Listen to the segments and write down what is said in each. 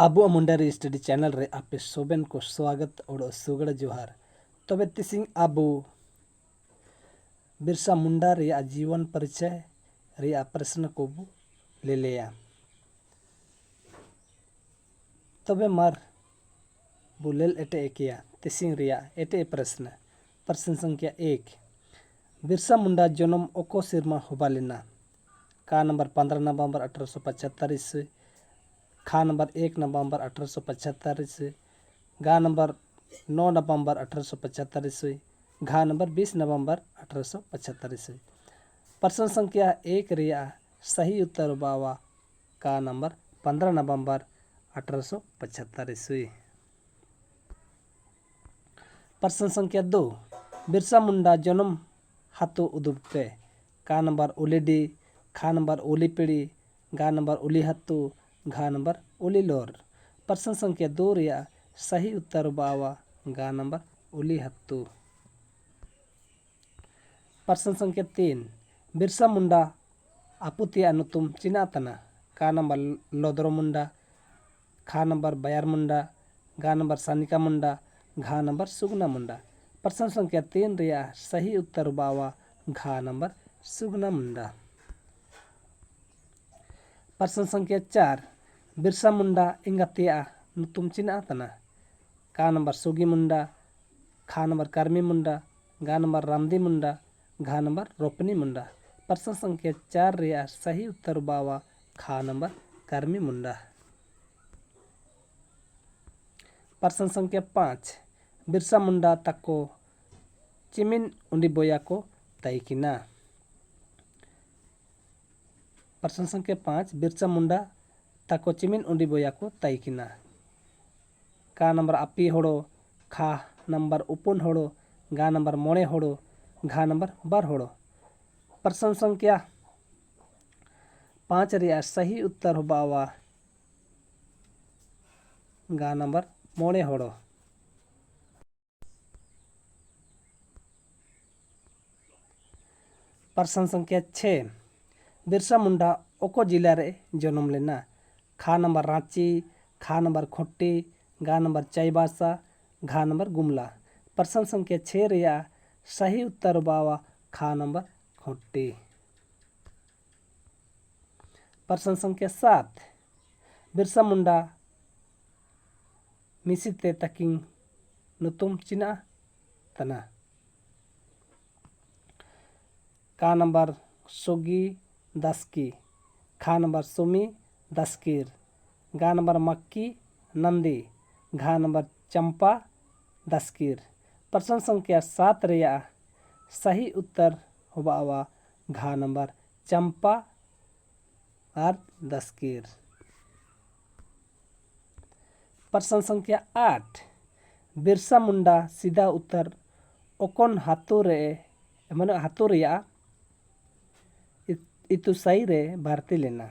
आबो Mundari study channel रे आपे सोबेन को स्वागत और सुगड़ जोहार। तबे तिसिंग आबो बिरसा मुंडा रे जीवन परिचय रे प्रश्न को ले लिया। तबे मार बुलेल एटे किया तिसिंग रिया एटे प्रश्न संख्या 1 बिरसा मुंडा जन्म ओको सिरमा होबा लेना। का नंबर 15 नवंबर 1875 ईस्वी, खा नंबर 1 नवंबर 1875 ईस्वी, गा नंबर 9 नवंबर 1875 ईस्वी, घा नंबर 20 नवंबर 1875 ईस्वी। प्रश्न संख्या 1 रिया सही उत्तर बावा का नंबर 15 नवंबर 1875 ईस्वी। प्रश्न संख्या 2 बिरसा मुंडा जन्म हाथो उदुपे। का नंबर उलीडी, खा नंबर उलीपिड़ी, गा नंबर उली हत्तू, घा नंबर उली लोर। प्रश्न संख्या 2 रिया सही उत्तर बावा गा नंबर उली हत्तू। प्रश्न संख्या 3 बिरसा मुंडा आपुतिया नुतुम चिना तना। का नंबर लोदरो मुंडा, खा नंबर बयार मुंडा, गा नंबर सानिका मुंडा, घा नंबर सुगना मुंडा। प्रश्न संख्या 3 रिया सही उत्तर बावा घा नंबर सुगना मुंडा। प्रश्न संख्या 4 बिरसा मुंडा इंगतिया नुतुम चिना तना। का नंबर सुगी मुंडा, खा नंबर कर्मी मुंडा, गा नंबर रामदी मुंडा, घा नंबर रोपनी मुंडा। प्रश्न संख्या 4 रिया सही उत्तर बावा खा नंबर कर्मी मुंडा। प्रश्न संख्या 5 बिरसा मुंडा तको चिमिन उंडी बोया को तैकिना। प्रश्न संख्या 5 बिरसा मुंडा तको चिमिन उंडी बोया को तैकिना। का नंबर अपी होड़ो, खा नंबर उपुन होड़ो, गा नंबर मोड़े होड़ो, घा नंबर बार होड़ो। प्रश्न संख्या 5 रिया सही उत्तर हो बावा गा नंबर मोड़े होड़ो। प्रश्न संख्या 6 बिरसा मुंडा ओको जिला रे जन्म लेना। खा नंबर रांची, खा नंबर खोट्टी, गा नंबर चाईबासा, घा नंबर गुमला। प्रश्न संख्या 6 रिया सही उत्तर बावा खा नंबर खोट्टी। प्रश्न संख्या 7 बिरसा मुंडा मिसिते तकिंग नुतुम चिना तना। का नंबर सोगी दसकी, खा नंबर सुमी दसकीर, गा नंबर मक्की नंदी, घा नंबर चंपा दसकीर। प्रश्न संख्या 7 रिया सही उत्तर होबावा घा नंबर चंपा और दसकीर। प्रश्न संख्या 8 बिरसा मुंडा सीधा उत्तर ओकोन हाथू रे माने हाथू रिया इतु सही रे भारती लेना।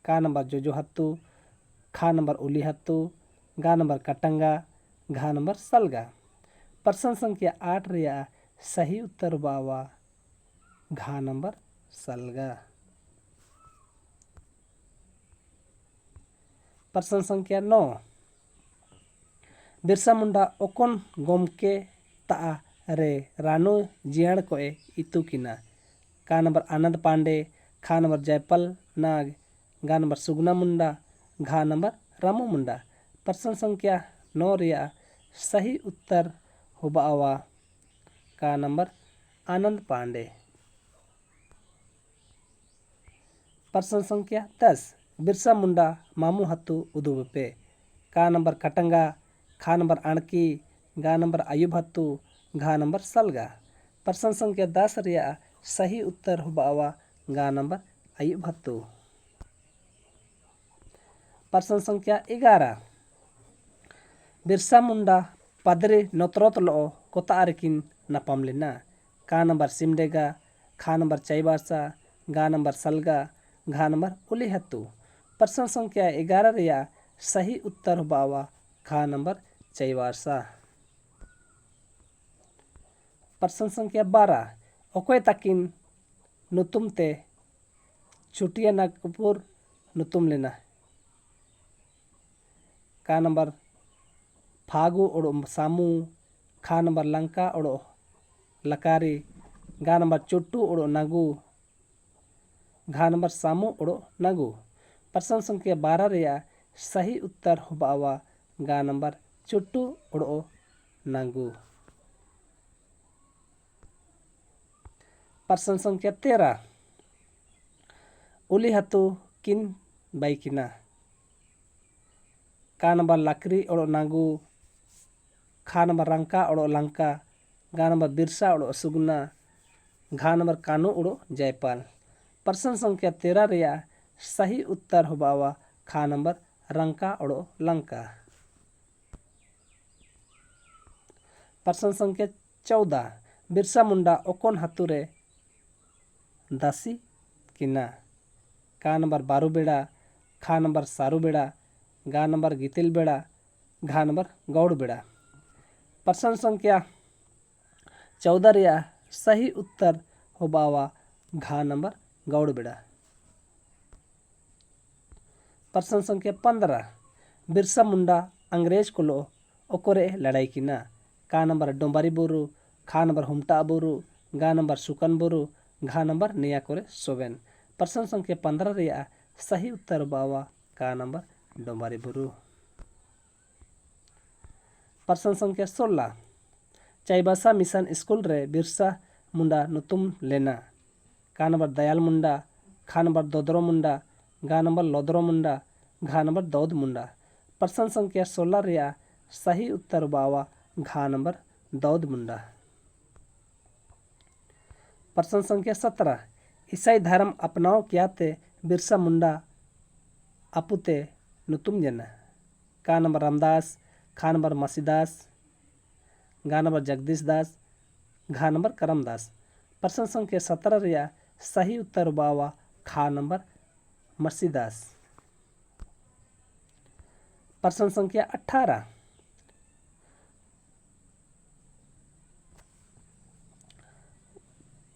का नंबर जोजो हत्तू, खा नंबर उली हत्तू, गा नंबर कटंगा, घा नंबर सलगा। प्रश्न संख्या 8 रिया सही उत्तर बावा घा नंबर सलगा। प्रश्न संख्या 9 बिरसा मुंडा ओकोन गोमके ता रे रानू जियाड़ को इतु किना। का नंबर आनंद पांडे, खा नंबर जयपाल नाग, गा नंबर सुगना मुंडा, घा नंबर रामू मुंडा। प्रश्न संख्या 9 रिया सही उत्तर होबावा का नंबर आनंद पांडे। प्रश्न संख्या 10 बिरसा मुंडा मामू हत्तू उदुबे। का नंबर कटंगा, खा नंबर अणकी, गा नंबर अयुब हत्तू, घा नंबर सलगा। प्रश्न संख्या 10 रिया सही उत्तर होबावा गा नंबर अयुब हत्तू। प्रश्न संख्या 11 बिरसा मुंडा पदरे नोतरोत लो कोता आरकिन नपम लेना। का नंबर सिमडेगा, खा नंबर चाईबासा, गा नंबर सलगा, घा नंबर उली हत्तू। प्रश्न संख्या 11 रिया सही उत्तर होबावा खा नंबर चाईबासा। प्रश्न संख्या 12 ओकोय तकिन नुतुम ते छुटिया नागपुर नुतुम लेना। का नंबर फागु ओडो सामू, खा नंबर लंका ओडो लकारी, गा नंबर चुट्टू ओडो नागू, घा नंबर सामू ओडो नागू। प्रश्न संख्या 12 रिया सही उत्तर होबावा गा नंबर चुट्टू ओडो नागू। प्रश्न संख्या 13 उली हतु किन बाइकिना, का नंबर लकरी ओडो नागू, खा नंबर रंका ओडो लंका, गा नंबर बिरसा ओडो सुगना, घा नंबर कानू ओडो जयपाल। प्रश्न संख्या 13 रिया सही उत्तर होबावा खा नंबर रंका ओडो लंका। प्रश्न संख्या 14 बिरसा मुंडा ओकोन हतुरे दासी किना, का नंबर बारू बेड़ा, खा नंबर सारू बेड़ा, गा नंबर गितिल बेड़ा, घा नंबर गौड़ बेड़ा। प्रश्न संख्या 14 रिया सही उत्तर होबावा घा नंबर गौड़ बेड़ा। प्रश्न संख्या 15 बिरसा मुंडा अंग्रेज को ओकोरे लड़ाई किना, का नंबर डोंबारी बुरु, खा नंबर हुमटा बुरु, गा नंबर सुकन बुरु, घा नंबर निया कोरे सोबेन। प्रश्न संख्या 15 रिया सही उत्तर बावा का नंबर डोंबारी बुरु। प्रश्न संख्या 16 चाईबासा मिशन स्कूल रे बिरसा मुंडा नुतुम लेना, का नंबर दयाल मुंडा, खा नंबर दोदरो मुंडा, गा नंबर लोदरो मुंडा, घा नंबर दौद मुंडा। प्रश्न संख्या 16 रिया सही उत्तर बावा घा नंबर दौद मुंडा। प्रश्न संख्या 17 ईसाई धर्म अपनाओ क्या ते बिरसा मुंडा अपुते नुतुम जना, का नंबर रामदास, खा नंबर मसीदास, गा नंबर जगदीश दास, घा नंबर करमदास। प्रश्न संख्या 17 रिया सही उत्तर बावा खा नंबर मसीदास। प्रश्न संख्या 18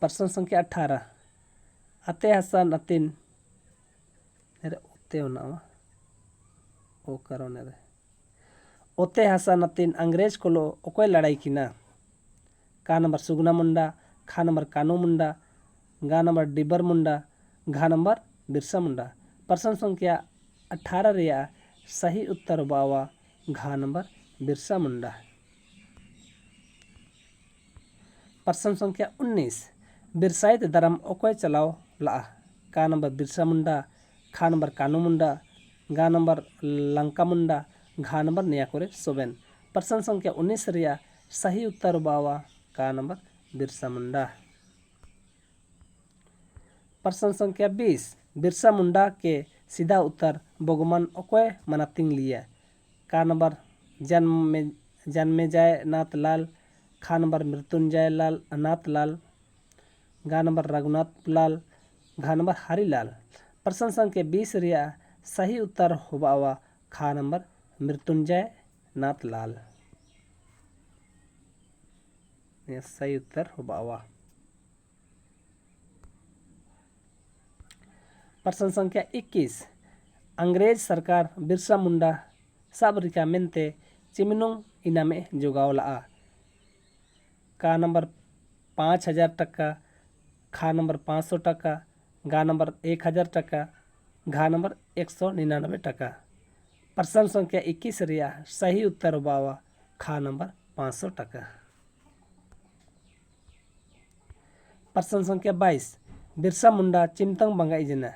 प्रश्न संख्या 18 अते हसन अतिन उते होना ओ करो ने ओते हसन अतिन अंग्रेज को ओकोय लड़ाई किना, का नंबर सुगना मुंडा, खा नंबर कानू मुंडा, गा नंबर डिबर मुंडा, घा नंबर बिरसा मुंडा। प्रश्न संख्या 18 रिया सही उत्तर बावा घा नंबर बिरसा मुंडा। प्रश्न संख्या 19 बिरसाइत धर्म ओकोय चलाओ ला, का नंबर बिरसा मुंडा, खा नंबर कानू मुंडा, गा नंबर लंका मुंडा, घा नंबर निया कोरे सोबेन। प्रश्न संख्या 19 रिया सही उत्तर बावा का नंबर बिरसा मुंडा। प्रश्न संख्या 20 बिरसा मुंडा के सीधा उत्तर बोगमन ओकोय मनातिंग लिया, का नंबर जन्मे जाय नाथ लाल, खा नंबर मृत्युंजय लाल नाथ लाल, गा नंबर रघुनाथ लाल, घा नंबर हरी लाल। प्रश्न संख्या 20 रिया सही उत्तर होबावा खा नंबर मृत्युंजय नाथ लाल। यह सही उत्तर होबावा। प्रश्न संख्या 21 अंग्रेज सरकार बिरसा मुंडा सब रिकामेंते चिमनुंग इनामे जोगाव ला, का नंबर 5000 टका, खा नंबर 500 टका, गा नंबर 1000 टका, घा नंबर 199 टका। प्रश्न संख्या 21 रिया सही उत्तर बावा खा नंबर 500 टका। प्रश्न संख्या 22 बिरसा मुंडा चिमतंग बंगाई जना,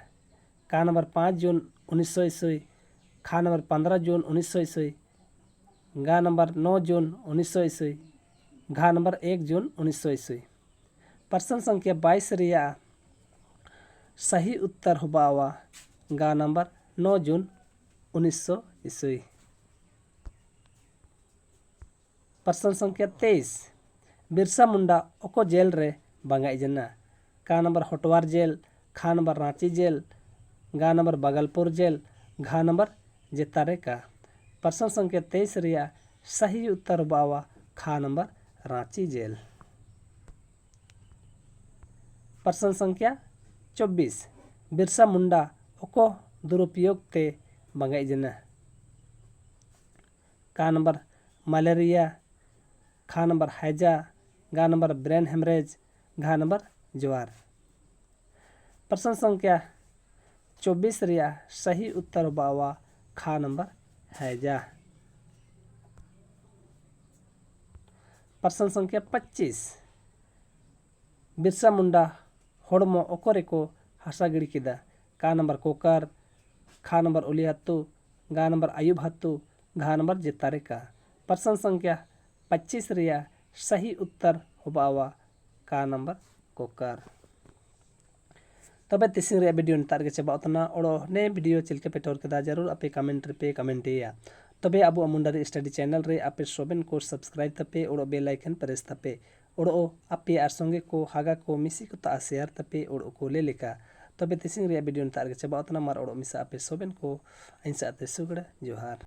का नंबर 5 जून 1900 ईस्वी, खा नंबर 15 जून 1900 ईस्वी, गा नंबर 9 जून 1900 ईस्वी, घा नंबर 1 जून 1900 ईस्वी। प्रश्न संख्या 22 रिया सही उत्तर होबावा गा नंबर 9 जून 1900 ईस्वी। प्रश्न संख्या 23 बिरसा मुंडा ओको जेल रे बंगाई जना, का नंबर होटवार जेल, खा नंबर रांची जेल, गा नंबर बगलपुर जेल, घा नंबर जेतारे का। प्रश्न संख्या 23 रिया सही उत्तर बावा खा नंबर रांची जेल। प्रश्न संख्या 24 बिरसा मुंडा ओको दुरुपयोग ते बंगाई जना, का नंबर मलेरिया, खा नंबर हैजा, गा नंबर ब्रेन हेमरेज, घा नंबर ज्वार। प्रश्न संख्या 24 रिया सही उत्तर बावा खा नंबर हैजा। प्रश्न संख्या 25 बिरसा मुंडा होड़मो ओकोरे को हसा गिड़ी किदा, का नंबर कोकर, खा नंबर ओली हत्तु, गा नंबर आयुब हत्तु, घा नंबर जेतारे का। प्रश्न संख्या 25 रिया सही उत्तर होबावा का नंबर कोकर। तबे तिसिंग रे वीडियो नितार के चबा उतना ओड़ो ने वीडियो चिलके पे टोर केदा जरूर आपे कमेंट पे कमेंटिया। तबे अबो मुंडारी स्टडी चैनल रे आपे सोबेन को सब्सक्राइब तपे ओड़ो बेल आइकन प्रेस तपे ओड़ो आपे आर संगे को हागा को मिसी को ता शेयर तपे ओड़ो को ले लेका। तबे तिसिंग रे वीडियो नितार के चबा उतना मार ओड़ो मिसा आपे सोबेन को ऐसा आते सुगड़ा जोहार।